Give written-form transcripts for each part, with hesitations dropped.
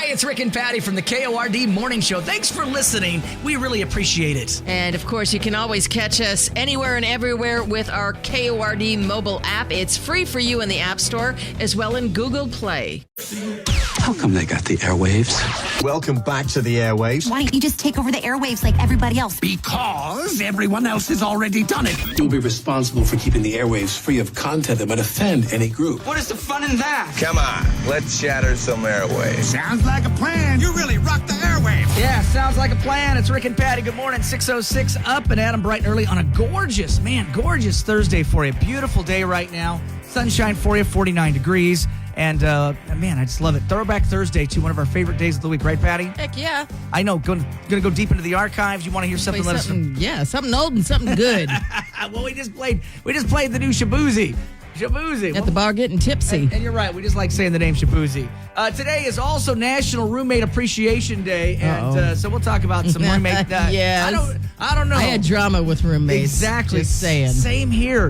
It's Rick and Patty from the KORD Morning Show. Thanks for listening. We really appreciate it. And, of course, you can always catch us anywhere and everywhere with our KORD mobile app. It's free for you in the App Store as well in Google Play. How come they got the airwaves? Welcome back to the airwaves. Why don't you just take over the airwaves like everybody else? Because everyone else has already done it. You'll be responsible for keeping the airwaves free of content that might offend any group. What is the fun in that? Come on, let's shatter some airwaves. Sounds like a plan. You really rock the airwaves. Yeah, sounds like a plan. It's Rick and Patty. Good morning. 6:06 up and Adam bright and early on a gorgeous Thursday for you. Beautiful day right now. Sunshine for you, 49 degrees. And, man, I just love it. Throwback Thursday, too, one of our favorite days of the week. Right, Patty? Heck yeah. I know. Going to go deep into the archives. You want to hear something? Let us know. Yeah, something old and something good. Well, we just played the new Shaboozey. At the bar getting tipsy. And you're right. We just like saying the name Shaboozey. Today is also National Roommate Appreciation Day. And so we'll talk about some roommate. Yes. I don't know. I had drama with roommates. Exactly. Just saying. Same here.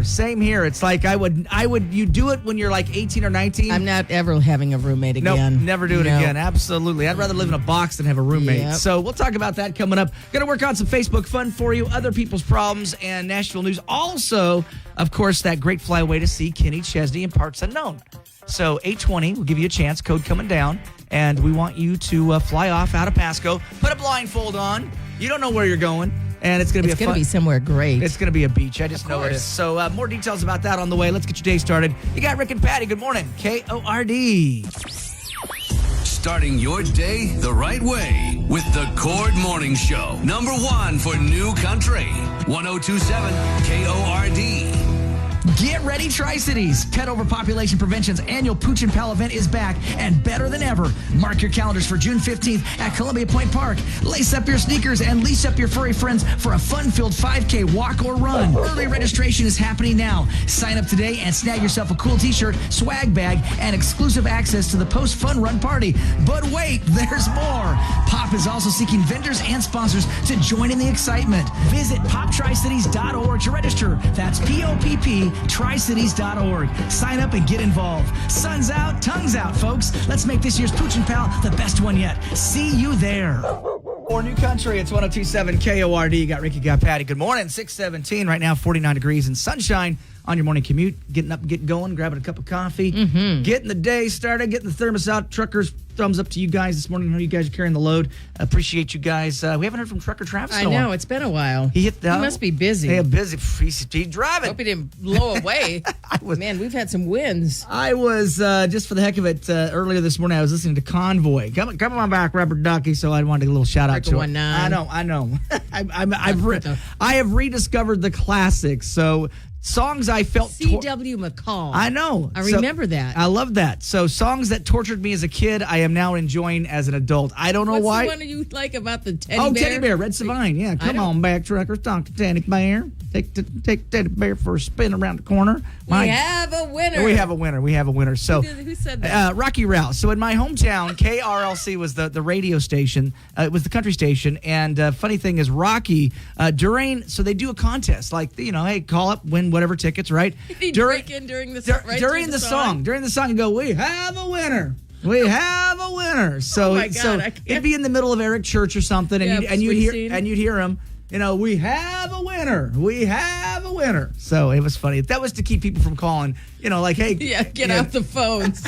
It's like you do it when you're like 18 or 19. I'm not ever having a roommate again. Nope, never do it again. Absolutely. I'd rather live in a box than have a roommate. Yep. So we'll talk about that coming up. Going to work on some Facebook fun for you, other people's problems, and Nashville news. Also, of course, that great flyaway to see Kenny Chesney in Parts Unknown. So 8:20, we'll give you a chance. Code coming down. And we want you to fly off out of Pasco. Put a blindfold on. You don't know where you're going. And it's going to be somewhere great. It's going to be a beach. I just know it is. So more details about that on the way. Let's get your day started. You got Rick and Patty. Good morning. KORD. Starting your day the right way with the KORD Morning Show. Number one for New Country. 1027 KORD. Get ready, Tri-Cities. Pet Overpopulation Prevention's annual Pooch and Pal event is back and better than ever. Mark your calendars for June 15th at Columbia Point Park. Lace up your sneakers and leash up your furry friends for a fun-filled 5K walk or run. Early registration is happening now. Sign up today and snag yourself a cool t-shirt, swag bag, and exclusive access to the post-fun run party. But wait, there's more. POP is also seeking vendors and sponsors to join in the excitement. Visit poptricities.org to register. That's POPP. TriCities.org. Sign up and get involved. Sun's out, tongue's out, folks. Let's make this year's Pooch and Pal the best one yet. See you there. For New Country, it's 1027 KORD. You got Ricky, got Patty. Good morning. 6:17 right now, 49 degrees and sunshine on your morning commute. Getting up, getting going, grabbing a cup of coffee, getting the day started, getting the thermos out. Truckers, thumbs up to you guys this morning. I know you guys are carrying the load. Appreciate you guys. We haven't heard from Trucker Travis. I know. It's been a while. He must be busy. Yeah, busy. He's driving. Hope he didn't blow away. Man, we've had some wins. I was, just for the heck of it, earlier this morning, I was listening to Convoy. Come on back, Rubber Ducky, so I wanted a little shout out to it. I know. I have rediscovered the classics, so songs I felt... C.W. McCall. I know. I remember that. I love that. So songs that tortured me as a kid, I am now enjoying as an adult. I don't know why. What's the one you like about the teddy bear? Oh, Teddy Bear, Red Savine. Yeah, come on back, truckers. Talk to Teddy Bear. Take Teddy Bear for a spin around the corner. We have a winner. We have a winner. So, who said that? Rocky Rouse. So in my hometown, KRLC was the radio station. It was the country station. And funny thing is, Rocky, so they do a contest. Like, hey, call up, win whatever tickets, right? During the song, you go, we have a winner. We have a winner. So, it'd be in the middle of Eric Church or something, and you'd hear him. We have a winner. We have a winner. So it was funny. That was to keep people from calling. Like, hey, get out the phones.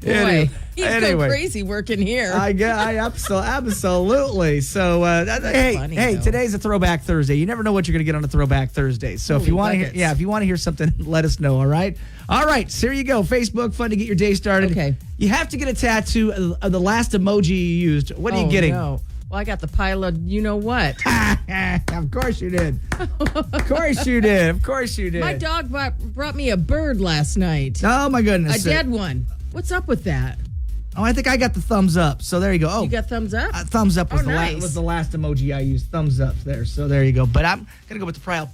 Boy, he's so crazy working here. I absolutely. So hey, today's a Throwback Thursday. You never know what you're going to get on a Throwback Thursday. So if you want to hear something, let us know. All right. So here you go. Facebook, fun to get your day started. Okay. You have to get a tattoo of the last emoji you used. What are you getting? No. Well, I got the pile of you-know-what. Of course you did. Of course you did. My dog brought me a bird last night. Oh, my goodness. A dead one. What's up with that? Oh, I think I got the thumbs up. So there you go. Oh, you got thumbs up? Thumbs up was nice. the last emoji I used. Thumbs up there. So there you go. But I'm going to go with the pile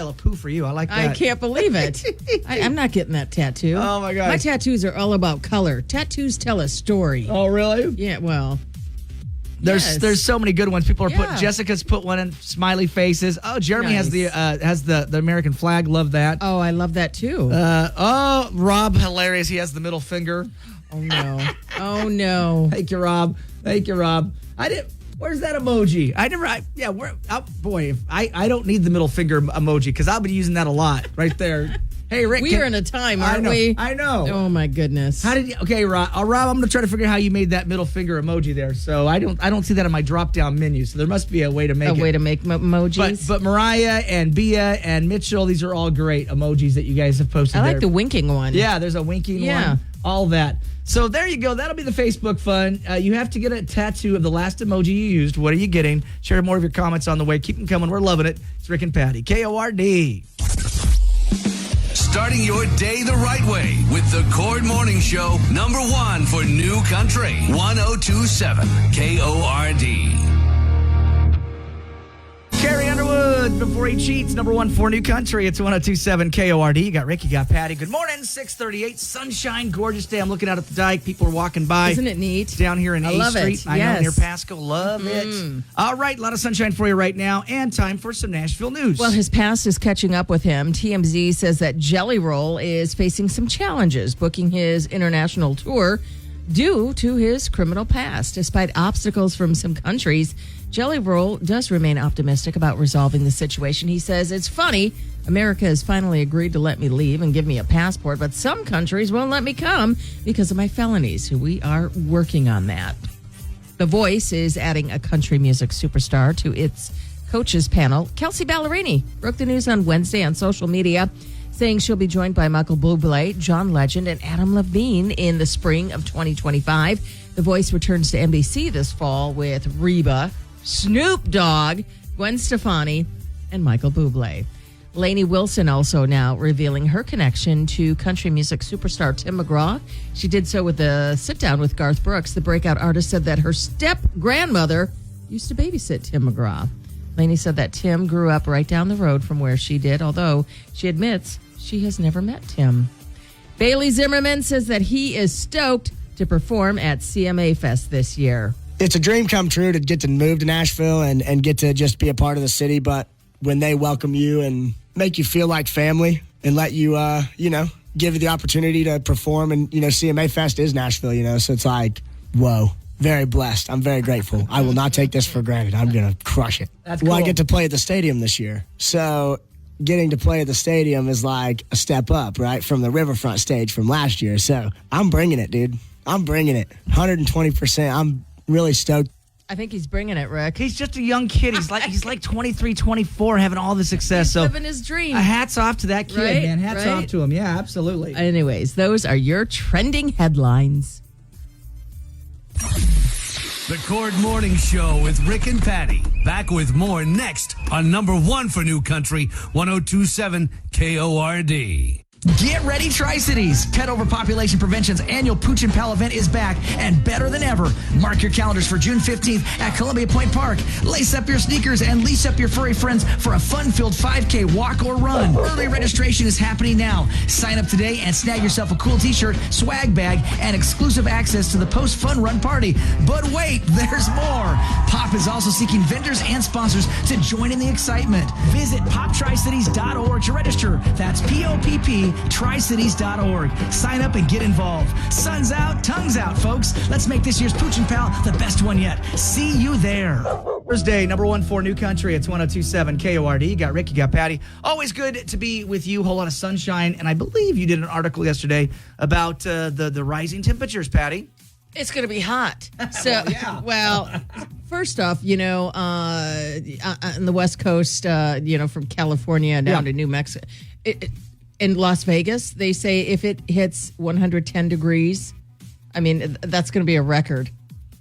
of poo for you. I like that. I can't believe it. I'm not getting that tattoo. Oh, my God. My tattoos are all about color. Tattoos tell a story. Oh, really? Yeah, well... There's so many good ones. People are putting Jessica's put one in smiley faces. Oh, Jeremy has the American flag. Love that. Oh, I love that too. Rob, hilarious. He has the middle finger. Oh, no. Oh, no. Thank you, Rob. Where's that emoji? I don't need the middle finger emoji because I'll be using that a lot right there. Hey, Rick. We are in a time, aren't we? I know. Oh, my goodness. Okay, Rob, I'm going to try to figure out how you made that middle finger emoji there. So I don't see that on my drop-down menu. So there must be a way to make A way to make emojis? But Mariah and Bia and Mitchell, these are all great emojis that you guys have posted I like there. the winking one. Yeah, there's a winking one. All that. So there you go. That'll be the Facebook fun. You have to get a tattoo of the last emoji you used. What are you getting? Share more of your comments on the way. Keep them coming. We're loving it. It's Rick and Patty. KORD. Starting your day the right way with the Cord Morning Show, number one for New Country, 1027 KORD. Carrie Underwood, before he cheats, number one for New Country. It's 1027 KORD. You got Rick, you got Patty. Good morning, 638. Sunshine, gorgeous day. I'm looking out at the dike. People are walking by. Isn't it neat? Down here in I A love Street. it. I know, Yes. near Pasco. Love it. All right, a lot of sunshine for you right now. And time for some Nashville news. Well, his past is catching up with him. TMZ says that Jelly Roll is facing some challenges booking his international tour due to his criminal past. Despite obstacles from some countries, Jelly Roll does remain optimistic about resolving the situation. He says, "It's funny, America has finally agreed to let me leave and give me a passport, but some countries won't let me come because of my felonies. So we are working on that." The Voice is adding a country music superstar to its coaches panel. Kelsey Ballerini broke the news on Wednesday on social media, saying she'll be joined by Michael Bublé, John Legend, and Adam Levine in the spring of 2025. The Voice returns to NBC this fall with Reba, Snoop Dogg, Gwen Stefani, and Michael Bublé. Lainey Wilson also now revealing her connection to country music superstar Tim McGraw. She did so with a sit-down with Garth Brooks. The breakout artist said that her step-grandmother used to babysit Tim McGraw. Lainey said that Tim grew up right down the road from where she did, although she admits she has never met Tim. Bailey Zimmerman says that he is stoked to perform at CMA Fest this year. It's a dream come true to get to move to Nashville and get to just be a part of the city. But when they welcome you and make you feel like family and let you, give you the opportunity to perform, and, CMA Fest is Nashville, so it's like, whoa, very blessed. I'm very grateful. I will not take this for granted. I'm going to crush it. That's Well, I cool. get to play at the stadium this year. So getting to play at the stadium is like a step up, right, from the Riverfront stage from last year. So I'm bringing it, dude. I'm bringing it. 120%. I'm really stoked. I think he's bringing it, Rick. He's just a young kid. He's like 23, 24, having all the success. He's living his dream. Hats off to that kid, Right, man. Hats right. off to him. Yeah, absolutely. Anyways, those are your trending headlines. The Cord Morning Show with Rick and Patty. Back with more next on number one for New Country, 1027 KORD. Get ready, Tri-Cities. Pet Overpopulation Prevention's annual Pooch and Pal event is back and better than ever. Mark your calendars for June 15th at Columbia Point Park. Lace up your sneakers and leash up your furry friends for a fun-filled 5K walk or run. Early registration is happening now. Sign up today and snag yourself a cool t-shirt, swag bag, and exclusive access to the post-fun run party. But wait, there's more. Pop is also seeking vendors and sponsors to join in the excitement. Visit poptricities.org to register. That's P-O-P-P tricities.org. Sign up and get involved. Sun's out, tongue's out, folks. Let's make this year's Pooch and Pal the best one yet. See you there. Thursday, number one for New Country. It's 1027 KORD. You got Rick, you got Patty. Always good to be with you. Whole lot of sunshine. And I believe you did an article yesterday about the rising temperatures, Patty. It's going to be hot. So, well, first off, on the West Coast, from California down to New Mexico. In Las Vegas, they say if it hits 110 degrees, that's going to be a record.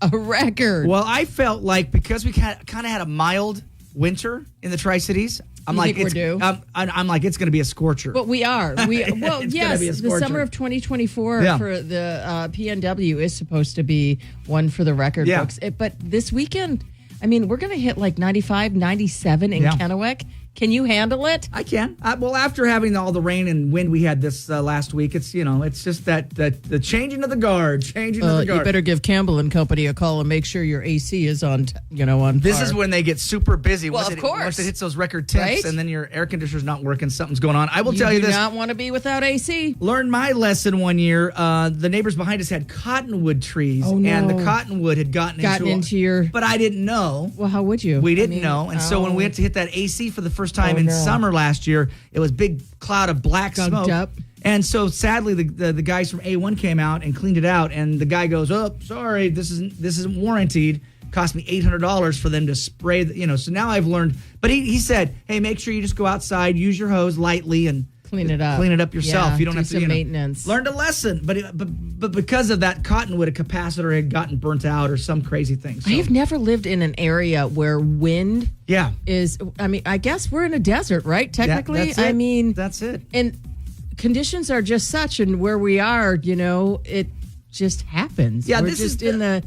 A record. Well, I felt like because we kind of had a mild winter in the Tri-Cities, I'm like, we're due? I'm like, it's going to be a scorcher. But we are. Yes, the summer of 2024 for the PNW is supposed to be one for the record books. But this weekend, we're going to hit like 95, 97 in Kennewick. Can you handle it? I can. Well, after having all the rain and wind we had this last week, it's it's just that the changing of the guard, You better give Campbell and Company a call and make sure your AC is on. On This par. is when they get super busy. Well, once of course. once it hits those record temps, Right? and then your air conditioner's not working, something's going on. I will tell you do this. not want to be without AC. Learned my lesson one year. The neighbors behind us had cottonwood trees, Oh, no. and the cottonwood had gotten into your. But I didn't know. Well, how would you? We didn't know, and so when we went to hit that AC for the first time in summer last year, it was big cloud of black Gunked smoke. up. And so sadly, the guys from A1 came out and cleaned it out, and the guy goes, "Oh, sorry, this isn't warranted. Cost me $800 for them to spray. So now I've learned." But he said, "Hey, make sure you just go outside, use your hose lightly, and Clean it up. Clean it up yourself. Yeah, you don't do have to some maintenance. Learned a lesson, but because of that cottonwood, a capacitor had gotten burnt out or some crazy thing. So. I've never lived in an area where wind Yeah. is. I mean, I guess we're in a desert, right? Technically, That's it. I mean, that's it. And conditions are just such, and where we are, it just happens. Yeah, we're this just is in the.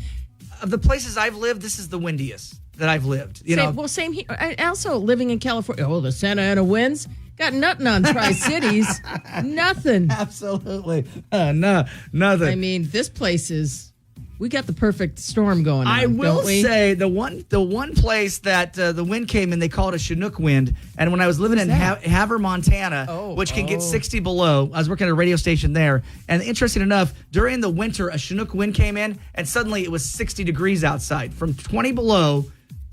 Of the places I've lived, this is the windiest that I've lived. Same here. I also living in California. Oh, the Santa Ana winds got nothing on Tri-Cities. Nothing. Absolutely. No, nothing. I mean, this place is. We got the perfect storm going on. I will don't we? say the one place that the wind came in, they call it a Chinook wind. And when I was living in Havre, Montana, which can get 60 below, I was working at a radio station there. And interesting enough, during the winter, a Chinook wind came in, and suddenly it was 60 degrees outside, from 20 below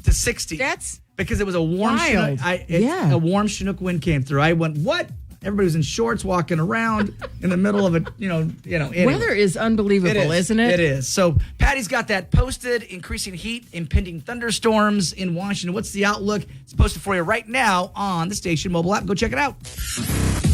to 60. That's because it was a warm wild. A warm Chinook wind came through. I went, what? Everybody was in shorts walking around in the middle of it, anyway. Weather is unbelievable, isn't it? It is. So Patty's got that posted, increasing heat, impending thunderstorms in Washington. What's the outlook? It's posted for you right now on the station mobile app. Go check it out.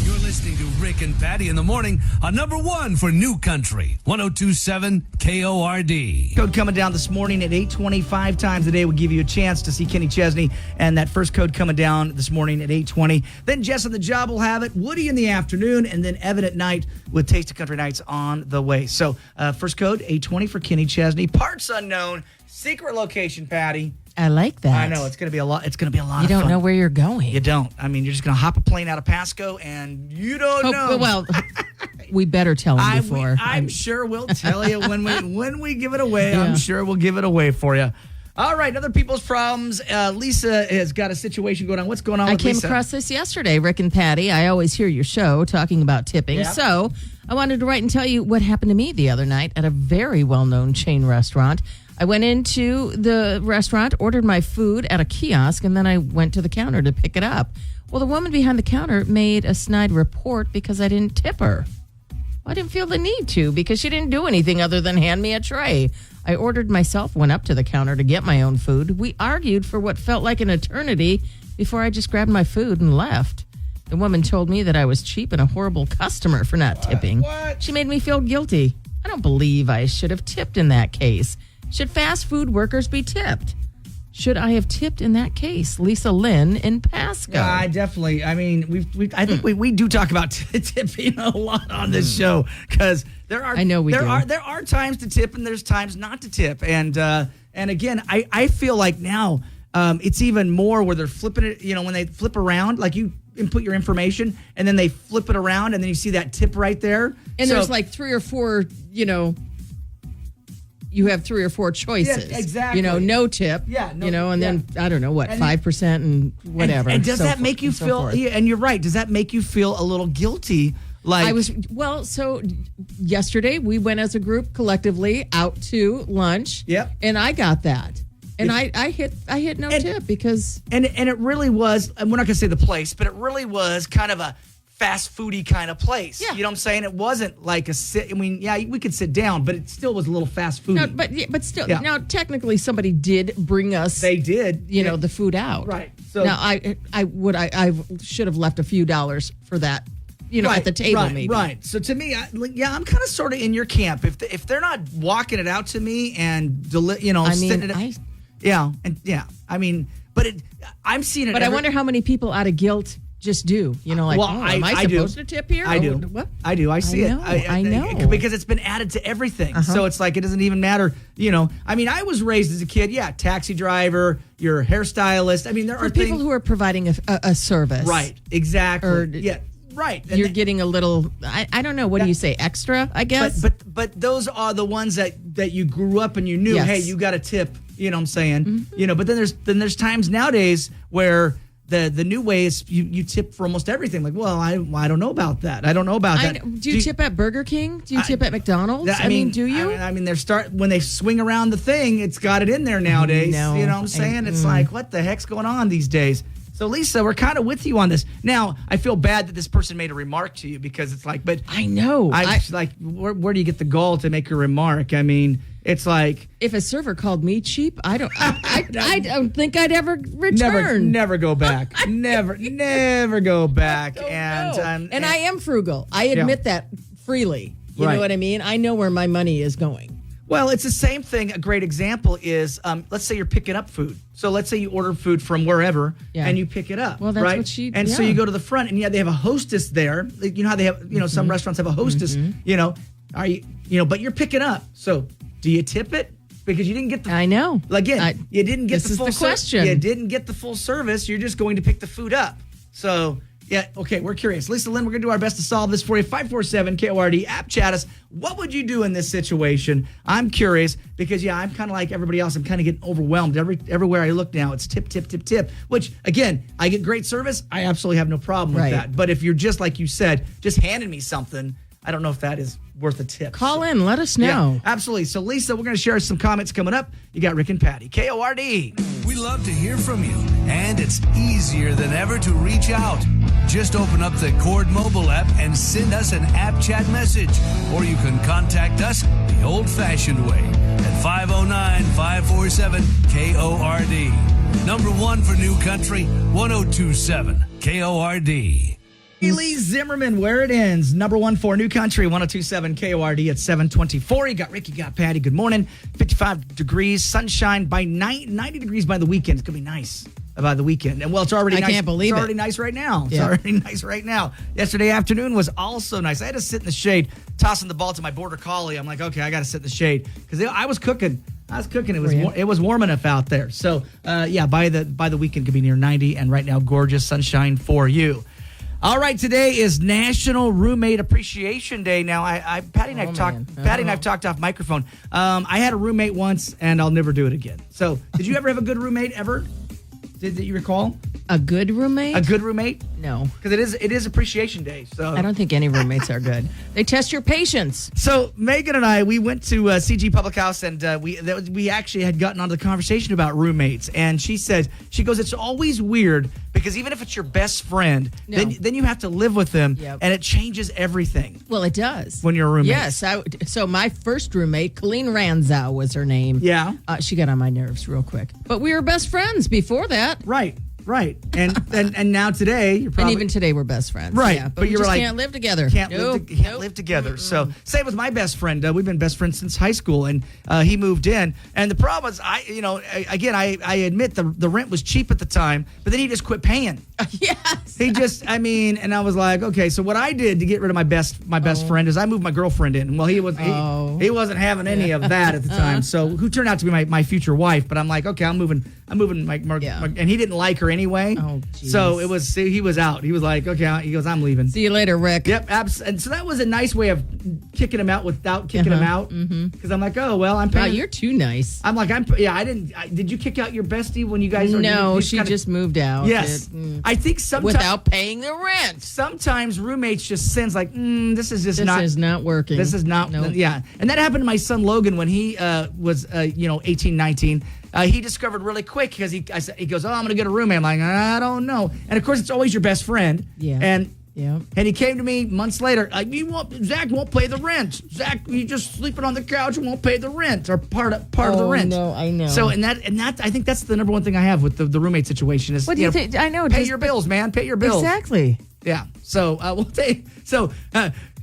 You're listening to Rick and Patty in the morning on number one for New Country, 102.7 KORD. Code coming down this morning at 8:25 times a day will give you a chance to see Kenny Chesney, and that first code coming down this morning at 8:20. Then Jess on the job will have it, Woody in the afternoon, and then Evan at night with Taste of Country Nights on the way. So first code 8:20 for Kenny Chesney. Parts unknown, secret location, Patty. I like that. I know it's going to be a lot. It's going to be a lot. You of fun. don't know where you're going. You don't. I mean, you're just going to hop a plane out of Pasco, and you don't know. Well, we better tell him before. I'm sure we'll tell you when we give it away. Yeah. I'm sure we'll give it away for you. All right, other people's problems. Lisa has got a situation going on. What's going on with Lisa? I came across this yesterday, Rick and Patty. I always hear your show talking about tipping. Yeah. So I wanted to write and tell you what happened to me the other night at a very well-known chain restaurant. I went into the restaurant, ordered my food at a kiosk, and then I went to the counter to pick it up. Well, the woman behind the counter made a snide report because I didn't tip her. I didn't feel the need to because she didn't do anything other than hand me a tray. I ordered myself, went up to the counter to get my own food. We argued for what felt like an eternity before I just grabbed my food and left. The woman told me that I was cheap and a horrible customer for not tipping. What? She made me feel guilty. I don't believe I should have tipped in that case. Should fast food workers be tipped? Should I have tipped in that case? Lisa Lynn in Pasco. Yeah, I definitely. I mean, I think we do talk about tipping a lot on this show because there are. I know we do. There are times to tip and there's times not to tip, and again, I feel like now it's even more where they're flipping it. When they flip around, like you input your information and then they flip it around and then you see that tip right there. And there's like 3 or 4, you have 3 or 4 choices. Yeah, exactly. No tip. Yeah, no, and then I don't know what, 5% and whatever. And does that make you feel? Yeah, and you're right. Does that make you feel a little guilty? Like So yesterday we went as a group collectively out to lunch. Yep. And I got that. And I hit no tip because and it really was. And we're not going to say the place, but it really was kind of a fast foody kind of place. Yeah. You know what I'm saying? It wasn't like a sit. I mean, yeah, we could sit down, but it still was a little fast foody. No, but still, now technically somebody did bring us. They did, the food out. Right. So now I should have left a few dollars for that. At the table, maybe. Right. So to me, I'm kind of sort of in your camp. If they're not walking it out to me and sitting it, I mean, but I'm seeing it. But I wonder how many people out of guilt just do? Like, am I supposed to tip here? I do. What? I do. I see it. I know. Because it's been added to everything. So it's like it doesn't even matter. I mean, I was raised as a kid. Yeah, taxi driver, you're a hairstylist. I mean, there are people who are providing a service. Right. Exactly. Or, yeah. Right. And you're getting a little, I don't know, what do you say, extra, I guess? But those are the ones that you grew up and you knew, hey, you got a tip, you know what I'm saying? Mm-hmm. But then there's times nowadays where the new way is you tip for almost everything. Like, well, I don't know about that. I don't know about that. Do you tip at Burger King? Do you tip at McDonald's? I mean, do you? I mean, when they swing around the thing, it's got it in there nowadays. No, you know what I'm saying? It's like, what the heck's going on these days? So, Lisa, we're kind of with you on this. Now, I feel bad that this person made a remark to you because it's like, but I know. Where do you get the gall to make a remark? I mean, it's like, if a server called me cheap, I don't think I'd ever return. Never go back. never go back. And I am frugal. I admit that freely. You know what I mean? I know where my money is going. Well, it's the same thing. A great example is, let's say you're picking up food. So let's say you order food from wherever and you pick it up. Well, that's right? what she. And so you go to the front, and they have a hostess there. Like, you know how they have, some restaurants have a hostess. But you're picking up. So do you tip it? Because you didn't get the. I know. Again, you didn't get the full. This is the question. You didn't get the full service. You're just going to pick the food up. So. Yeah, okay, we're curious. Lisa Lynn, we're going to do our best to solve this for you. 547-KORD, app chat us. What would you do in this situation? I'm curious because, I'm kind of like everybody else. I'm kind of getting overwhelmed. Everywhere I look now, it's tip, tip, tip, tip, which, again, I get great service. I absolutely have no problem with that. But if you're just, like you said, just handing me something, I don't know if that is worth a tip. Call in. Let us know. Yeah, absolutely. So, Lisa, we're going to share some comments coming up. You got Rick and Patty. KORD. We love to hear from you, and it's easier than ever to reach out. Just open up the Cord mobile app and send us an app chat message. Or you can contact us the old-fashioned way at 509-547-KORD. Number one for New Country, 1027 KORD. Lee Zimmerman, where it ends. Number one for New Country, 1027 KORD at 724. You got Rick, you got Patty. Good morning. 55 degrees, sunshine by 90 degrees by the weekend. It's going to be nice by the weekend. And, well, it's already nice. I can't believe it's already nice right now. It's already nice right now. Yesterday afternoon was also nice. I had to sit in the shade, tossing the ball to my border collie. I'm like, okay, I got to sit in the shade. Because I was cooking. It was warm enough out there. So, by the weekend, could be near 90. And right now, gorgeous sunshine for you. All right, today is National Roommate Appreciation Day. Now, Patty and I've talked off microphone. I had a roommate once, and I'll never do it again. So, did you ever have a good roommate ever? Did you recall? A good roommate? A good roommate? No. Because it is Appreciation Day. So I don't think any roommates are good. They test your patience. So Megan and I, we went to CG Public House, and we actually had gotten onto the conversation about roommates. And she goes, it's always weird because even if it's your best friend, then you have to live with them, and it changes everything. Well, it does. When you're a roommate. Yes. So my first roommate, Colleen Ranzow was her name. Yeah. She got on my nerves real quick. But we were best friends before that. Right. And now today, you're probably... And even today, we're best friends. Right. Yeah, but we just can't live together. Can't live together. Mm-mm. So, same with my best friend. We've been best friends since high school, and he moved in. And the problem is, I admit the rent was cheap at the time, but then he just quit paying. Yes. And I was like, okay, so what I did to get rid of my best friend is I moved my girlfriend in. Well, he wasn't having any of that at the time. So, who turned out to be my future wife, but I'm like, okay, I'm moving my and he didn't like her anyway. Oh, geez. So he was out. He was like, okay, he goes, I'm leaving. See you later, Rick. Yep. And so that was a nice way of kicking him out without kicking him out. Because I'm like, oh, well, I'm paying. Wow, you're too nice. I'm like, did you kick out your bestie when you guys? No, she just moved out. Yes. I think sometimes. Without paying the rent. Sometimes roommates just sense like, this is not working. This is not. Nope. Yeah. And that happened to my son Logan when he was 18, 19. He discovered really quick because he goes, oh, I'm going to get a roommate. I'm like, I don't know. And of course, it's always your best friend. Yeah. And he came to me months later. Zach won't pay the rent. Zach, you just sleeping on the couch and won't pay the rent or part of the rent. No, I know. So and that I think that's the number one thing I have with the roommate situation is. What do you think? I know. Pay your bills, man. Pay your bills. Exactly. Yeah. So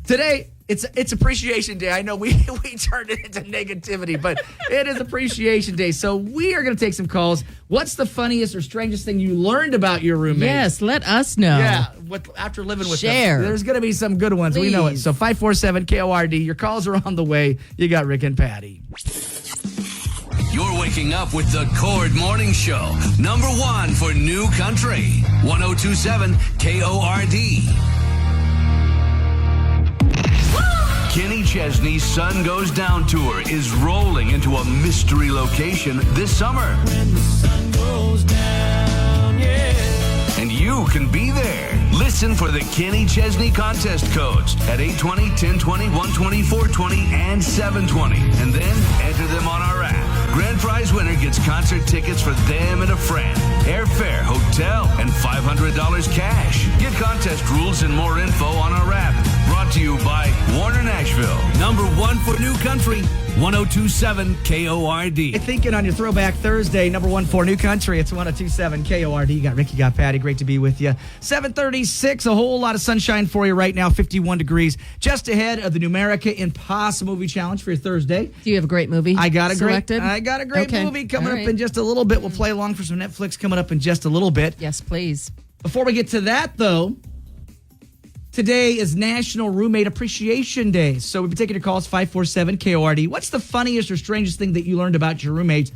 today It's Appreciation Day. I know we turned it into negativity, but it is Appreciation Day. So we are going to take some calls. What's the funniest or strangest thing you learned about your roommate? Yes, let us know. Yeah, after living with Share. them. There's going to be some good ones. Please. We know it. So 547-KORD. Your calls are on the way. You got Rick and Patty. You're waking up with the Cord Morning Show. Number 1 for New Country. 1027 KORD. Kenny Chesney's Sun Goes Down tour is rolling into a mystery location this summer. When the sun goes down, yeah. And you can be there. Listen for the Kenny Chesney contest codes at 820, 1020, 120, 420, and 720. And then enter them on our app. Grand prize winner gets concert tickets for them and a friend, airfare, hotel, and $500 cash. Get contest rules and more info on our app. Brought to you by Warner Nashville. Number 1 for New Country, 1027 KORD. Thinking on your Throwback Thursday, number 1 for New Country. It's 1027 KORD. You got Ricky, got Patty. Great to be with you. 7:36, a whole lot of sunshine for you right now. 51 degrees, just ahead of the Numerica Impossible Movie Challenge for your Thursday. Do you have a great movie? I got a selected? great movie coming up in just a little bit. We'll play along for some Netflix coming up in just a little bit. Yes, please. Before we get to that, though, today is National Roommate Appreciation Day. So we'll be taking your calls, 547-KORD. What's the funniest or strangest thing that you learned about your roommates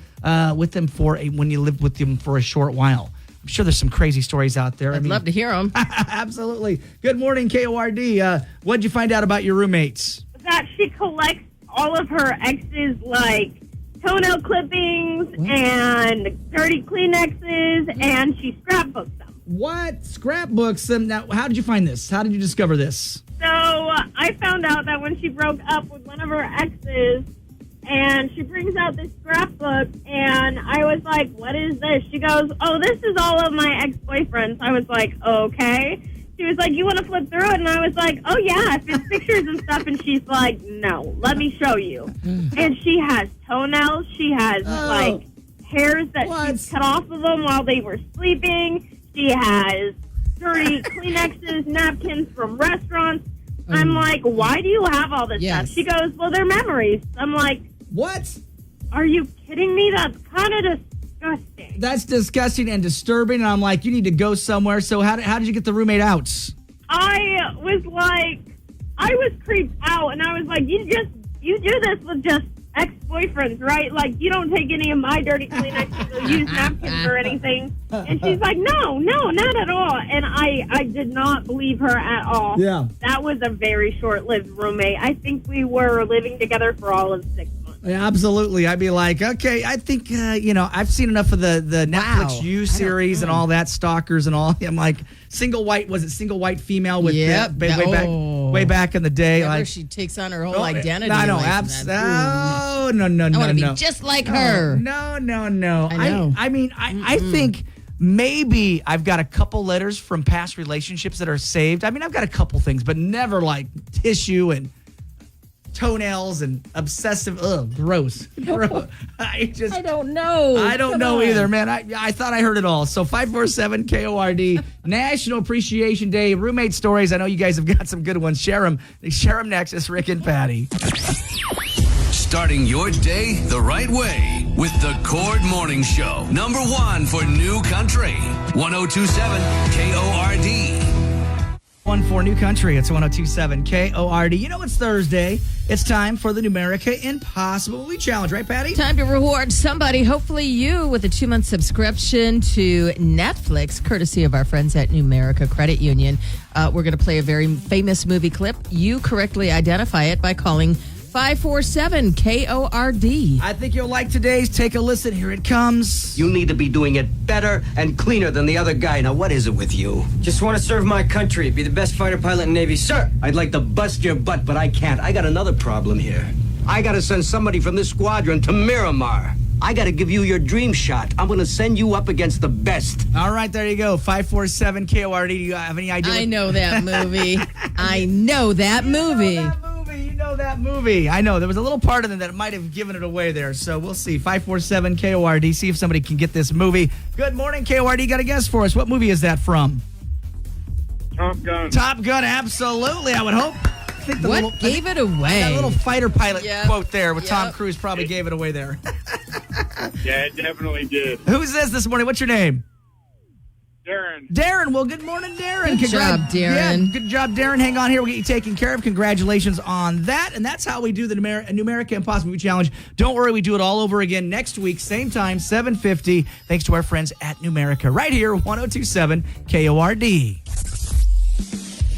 with them when you lived with them for a short while? I'm sure there's some crazy stories out there. I'd love to hear them. Absolutely. Good morning, KORD. What'd you find out about your roommates? That she collects all of her exes, like toenail clippings and dirty Kleenexes, and she scrapbooks them. What? Scrapbooks them? Now, how did you find this? How did you discover this? So I found out that when she broke up with one of her exes, and she brings out this scrapbook, and I was like, what is this? She goes, oh, this is all of my ex-boyfriends. I was like, okay. She was like, you want to flip through it? And I was like, oh, yeah, if it's pictures and stuff. And she's like, no, let me show you. And she has toenails. She has, like, hairs that she's cut off of them while they were sleeping. She has dirty Kleenexes, napkins from restaurants. I'm like, why do you have all this stuff? She goes, well, they're memories. I'm like, what? Are you kidding me? That's kind of disgusting. That's disgusting and disturbing. And I'm like, you need to go somewhere. So how did you get the roommate out? I was creeped out, and I was like, you do this with just ex-boyfriends, right? Like, you don't take any of my dirty Kleenexes or use napkins or anything. And she's like, no, not at all. And I did not believe her at all. Yeah. That was a very short-lived roommate. I think we were living together for all of 6 months. Yeah, absolutely. I'd be like, okay, I think, I've seen enough of the Netflix U series and all that, Stalkers and all. I'm like, single white female with way back in the day. Whenever like she takes on her whole identity. No, no. I want to be just like her. No. I know. I think maybe I've got a couple letters from past relationships that are saved. I mean, I've got a couple things, but never like tissue and toenails and obsessive. Gross. I don't know. I don't know either, man. I thought I heard it all. So 547 KORD, National Appreciation Day, roommate stories. I know you guys have got some good ones. Share them next. It's Rick and Patty. Starting your day the right way with the Cord Morning Show. Number 1 for New Country. 1027 KORD. 1 for New Country. It's 1027 KORD. You know it's Thursday. It's time for the Numerica Impossible Movie Challenge, right, Patty? Time to reward somebody, hopefully you, with a 2-month subscription to Netflix, courtesy of our friends at Numerica Credit Union. We're going to play a very famous movie clip. You correctly identify it by calling 547 KORD. I think you'll like today's. Take a listen. Here it comes. You need to be doing it better and cleaner than the other guy. Now, what is it with you? Just want to serve my country, be the best fighter pilot in Navy. Sir! I'd like to bust your butt, but I can't. I got another problem here. I got to send somebody from this squadron to Miramar. I got to give you your dream shot. I'm going to send you up against the best. All right, there you go. 547 KORD. Do you have any idea? I know that movie. I know that movie. You know that movie. I know. There was a little part of it that might have given it away there. So we'll see. 547 KORD. See if somebody can get this movie. Good morning, KORD. Got a guess for us. What movie is that from? Top Gun. Top Gun, absolutely. I would hope. think Gave it away? That little fighter pilot Yep. quote there with Tom Yep. Cruise probably gave it away there. Yeah, it definitely did. Who's this morning? What's your name? Darren. Darren. Well, good morning, Darren. Good job, Darren. Yeah, good job, Darren. Hang on here. We'll get you taken care of. Congratulations on that. And that's how we do the Numerica Impossible Movie Challenge. Don't worry, we do it all over again next week, same time, 7:50. Thanks to our friends at Numerica. Right here, 102.7 KORD.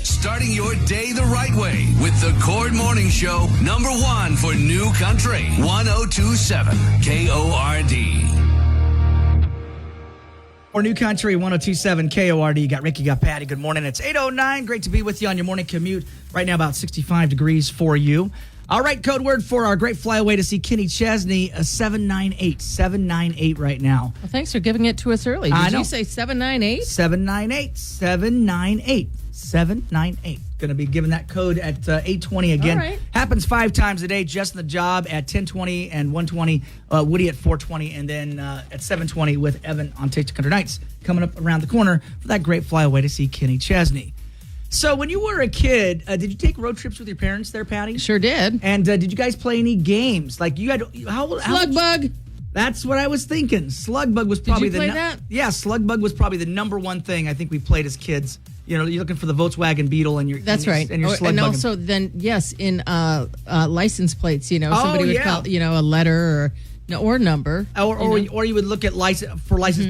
Starting your day the right way with the Cord Morning Show, #1 for New Country, 102.7 KORD. Or New Country, 102.7 KORD. You got Ricky, you got Patty. Good morning. It's 8:09. Great to be with you on your morning commute. Right now, about 65 degrees for you. All right, code word for our great flyaway to see Kenny Chesney, 798. 798 right now. Well, thanks for giving it to us early. Did I know. you say 798? 798. 798. 798. Going to be giving that code at 8:20 again. All right. Happens 5 times a day. Just in the job at 10:20 and 1:20. Woody at 4:20, and then at 7:20 with Evan on Taste of Country Nights coming up around the corner for that great flyaway to see Kenny Chesney. So when you were a kid, did you take road trips with your parents there, Patty? Sure did. And did you guys play any games? Like you had Slug Bug. That's what I was thinking. Slugbug was probably Did you play that? Yeah, Slugbug was probably the #1 thing I think we played as kids. You know, you're looking for the Volkswagen Beetle and your That's right. and your Slugbug. And also then, yes, in license plates, somebody would call, a letter or number. Or you would look at license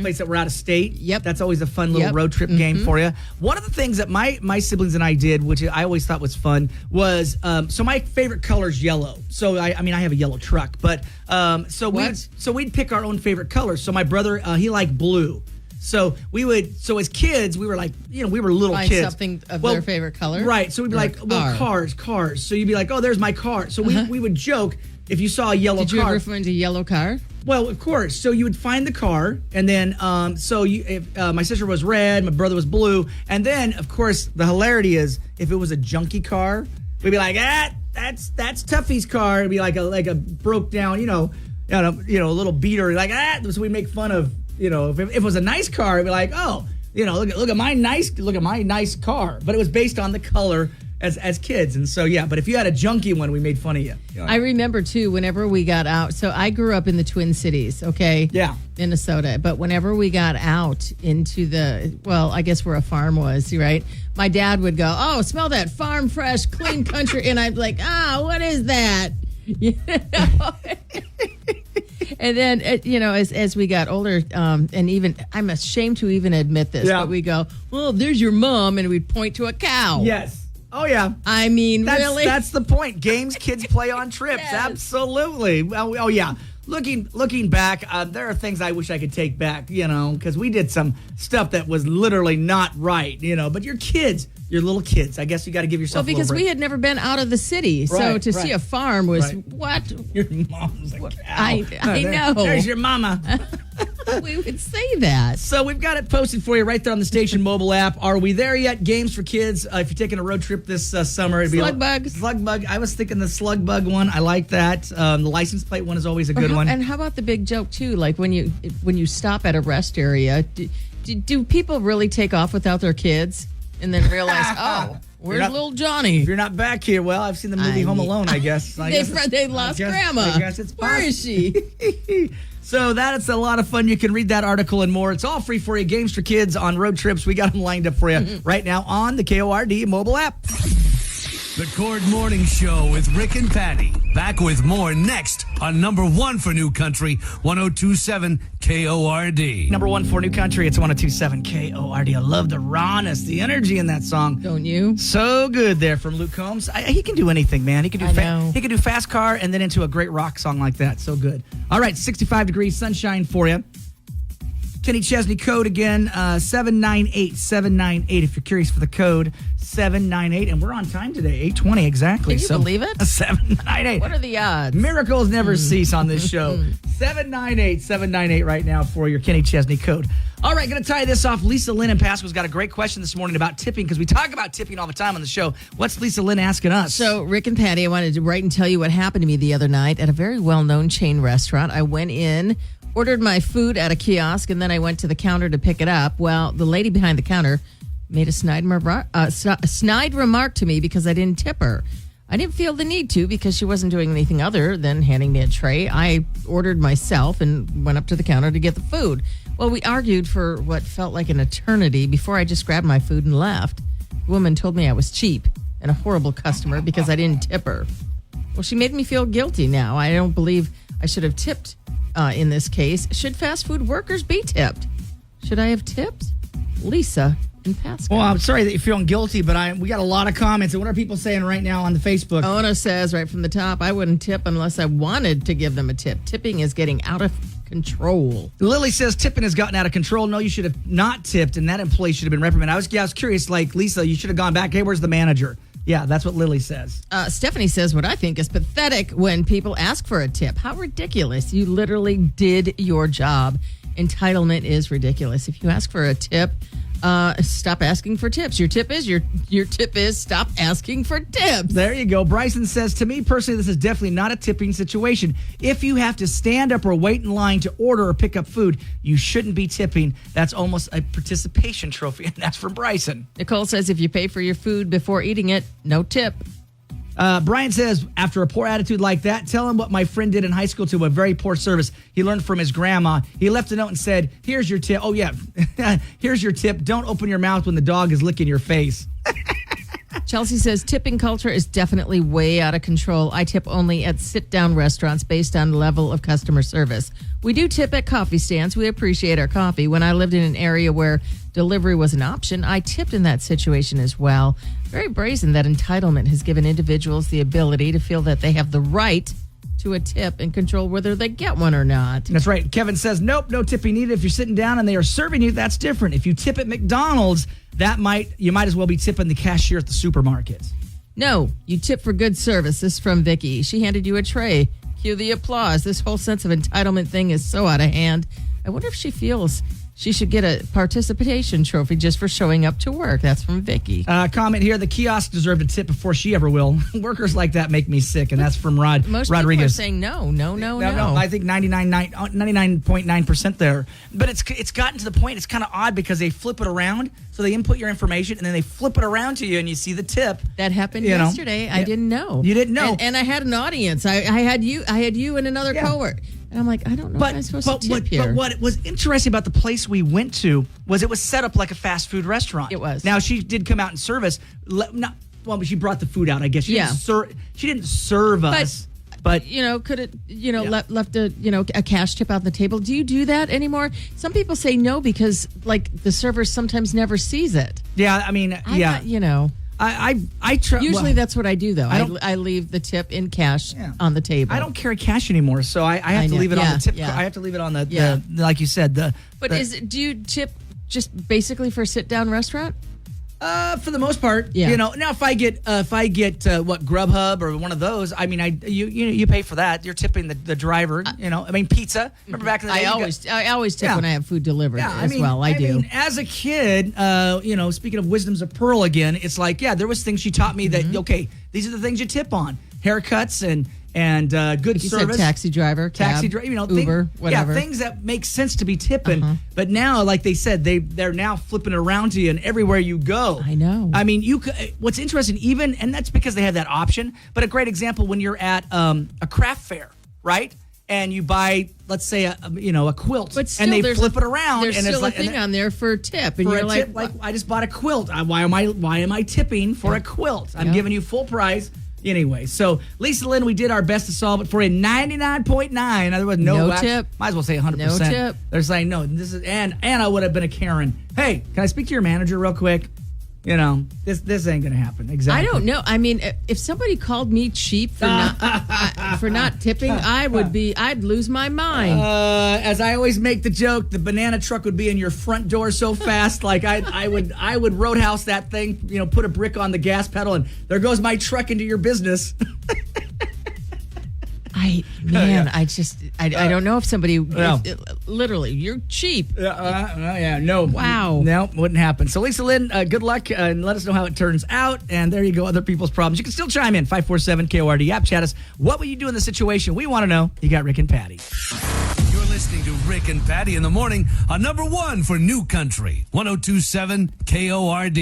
plates that were out of state. Yep. That's always a fun little road trip game for you. One of the things that my siblings and I did, which I always thought was fun, was so my favorite color is yellow. So I have a yellow truck, but we'd pick our own favorite colors. So my brother he liked blue. So as kids, we were like, we were little Find kids. something of their favorite color. Right. So we'd be like, cars. So you'd be like, oh, there's my car. So we would joke if you saw a yellow car. Did you ever find a yellow car? Well, of course. So you would find the car, and then if my sister was red, my brother was blue, and then of course the hilarity is if it was a junky car, we'd be like, that's Tuffy's car. It'd be like a broke down, a little beater, like So we'd make fun of. If it was a nice car, it'd be like, oh, look at my nice car. But it was based on the color as kids, and so but if you had a junky one, we made fun of you. I remember too. Whenever we got out, so I grew up in the Twin Cities, Minnesota. But whenever we got out into I guess where a farm was, right? My dad would go, "Oh, smell that farm fresh, clean country," and I'd be like, what is that? And then, as we got older, and even, I'm ashamed to even admit this, but we go, well, there's your mom, and we'd point to a cow. Yes. Oh, yeah. I mean, really? That's the point. Games kids play on trips. Yes. Absolutely. Oh, yeah. Looking back, there are things I wish I could take back, because we did some stuff that was literally not right, but your kids, your little kids, I guess you got to give yourself a little break. We had never been out of the city, so to see a farm was what? Your mom's a cow. I know. There's your mama. We would say that. So we've got it posted for you right there on the station mobile app. Are we there yet? Games for kids. If you're taking a road trip this summer, it'd be Slugbug. I was thinking the Slugbug one. I like that. The license plate one is always a good one. And how about the big joke too? Like when you stop at a rest area, do people really take off without their kids and then realize, where's little Johnny? If you're not back here, well, I've seen the movie Home Alone, I guess. They lost Grandma. I guess it's possible. Where is she? So that's a lot of fun. You can read that article and more. It's all free for you. Games for kids on road trips. We got them lined up for you right now on the KORD mobile app. The Cord Morning Show with Rick and Patty. Back with more next on #1 for New Country, 102.7 KORD. #1 for New Country, it's 102.7 KORD. I love the rawness, the energy in that song. Don't you? So good there from Luke Combs. He can do anything, man. He can do Fast Car and then into a great rock song like that. So good. All right, 65 degrees, sunshine for you. Kenny Chesney code again, 798 if you're curious for the code, 798. And we're on time today, 8:20 exactly. Can you believe it? 798. What are the odds? Miracles never cease on this show. 798 right now for your Kenny Chesney code. All right, going to tie this off. Lisa Lynn in Pasco's got a great question this morning about tipping because we talk about tipping all the time on the show. What's Lisa Lynn asking us? So, Rick and Patty, I wanted to write and tell you what happened to me the other night at a very well-known chain restaurant. I went in, ordered my food at a kiosk, and then I went to the counter to pick it up. Well, the lady behind the counter made a snide remark to me because I didn't tip her. I didn't feel the need to because she wasn't doing anything other than handing me a tray. I ordered myself and went up to the counter to get the food. Well, we argued for what felt like an eternity before I just grabbed my food and left. The woman told me I was cheap and a horrible customer because I didn't tip her. Well, she made me feel guilty now. I don't believe I should have tipped in this case. Should fast food workers be tipped? Should I have tipped? Lisa in Pasco. Well, I'm sorry that you're feeling guilty, but we got a lot of comments. And what are people saying right now on the Facebook? Ona says right from the top, I wouldn't tip unless I wanted to give them a tip. Tipping is getting out of control. Lily says tipping has gotten out of control. No, you should have not tipped, and that employee should have been reprimanded. I was curious, like, Lisa, you should have gone back. Hey, where's the manager? Yeah, that's what Lily says. Stephanie says what I think is pathetic when people ask for a tip. How ridiculous. You literally did your job. Entitlement is ridiculous. If you ask for a tip, stop asking for tips. Your tip is stop asking for tips. There you go. Bryson says, to me personally, this is definitely not a tipping situation. If you have to stand up or wait in line to order or pick up food, you shouldn't be tipping. That's almost a participation trophy, and that's from Bryson. Nicole says, if you pay for your food before eating it, no tip. Brian says, after a poor attitude like that, tell him what my friend did in high school to a very poor service. He learned from his grandma. He left a note and said, here's your tip. Oh, yeah. Here's your tip. Don't open your mouth when the dog is licking your face. Chelsea says, tipping culture is definitely way out of control. I tip only at sit-down restaurants based on level of customer service. We do tip at coffee stands. We appreciate our coffee. When I lived in an area where delivery was an option, I tipped in that situation as well. Very brazen that entitlement has given individuals the ability to feel that they have the right to a tip and control whether they get one or not. That's right. Kevin says, nope, no tipping needed. If you're sitting down and they are serving you, that's different. If you tip at McDonald's, you might as well be tipping the cashier at the supermarket. No, you tip for good service. This is from Vicky. She handed you a tray. Cue the applause. This whole sense of entitlement thing is so out of hand. I wonder if she feels she should get a participation trophy just for showing up to work. That's from Vicky. Comment here, the kiosk deserved a tip before she ever will. Workers like that make me sick, and that's from Rodriguez. Most people are saying no. I think 99.9% there. But it's gotten to the point, it's kind of odd because they flip it around. So they input your information, and then they flip it around to you, and you see the tip. That happened yesterday. I didn't know. You didn't know. And I had an audience. I had you and another cohort. And I'm like, I don't know if I'm supposed to tip here. But what was interesting about the place we went to was it was set up like a fast food restaurant. It was. Now, she did come out and serve us. But she brought the food out, I guess. She didn't serve us. But could it, left a cash tip out the table? Do you do that anymore? Some people say no because the server sometimes never sees it. Yeah, I mean, I try. Usually that's what I do though. I leave the tip in cash on the table. I don't carry cash anymore, so I have to leave it on the tip. I have to leave it on the like you said. Do you tip just basically for a sit down restaurant? For the most part, now if I get Grubhub or one of those, I mean, you pay for that. You're tipping the driver. Pizza. Remember back in the day, I always tip when I have food delivered as well. I do. As a kid, speaking of wisdoms of Pearl again, it's like there was things she taught me that these are the things you tip on: haircuts and good service. Said taxi driver, Uber, whatever. Things that make sense to be tipping. But now, like they said, they're now flipping it around to you, and everywhere you go. I know. I mean, what's interesting, and that's because they have that option. But a great example when you're at a craft fair, right? And you buy, let's say, a quilt, but still, and they flip it around. There's and still it's a thing on there for a tip, and you're like, I just bought a quilt. Why am I tipping for a quilt? I'm giving you full price. Anyway, so Lisa Lynn, we did our best to solve it for a 99.9. Otherwise, no tip. Might as well say 100%. No tip. They're saying no. This is and I would have been a Karen. Hey, can I speak to your manager real quick? This ain't gonna happen. Exactly. I don't know. I mean, if somebody called me cheap for not tipping, I'd lose my mind. As I always make the joke, the banana truck would be in your front door so fast, like I would roadhouse that thing. Put a brick on the gas pedal, and there goes my truck into your business. I don't know if somebody literally, you're cheap. No. Wow. No, wouldn't happen. So Lisa Lynn, good luck, and let us know how it turns out. And there you go, other people's problems. You can still chime in, 547-KORD. App chat us. What would you do in the situation? We want to know. You got Rick and Patty. You're listening to Rick and Patty in the morning on number 1 for New Country, 102.7 KORD.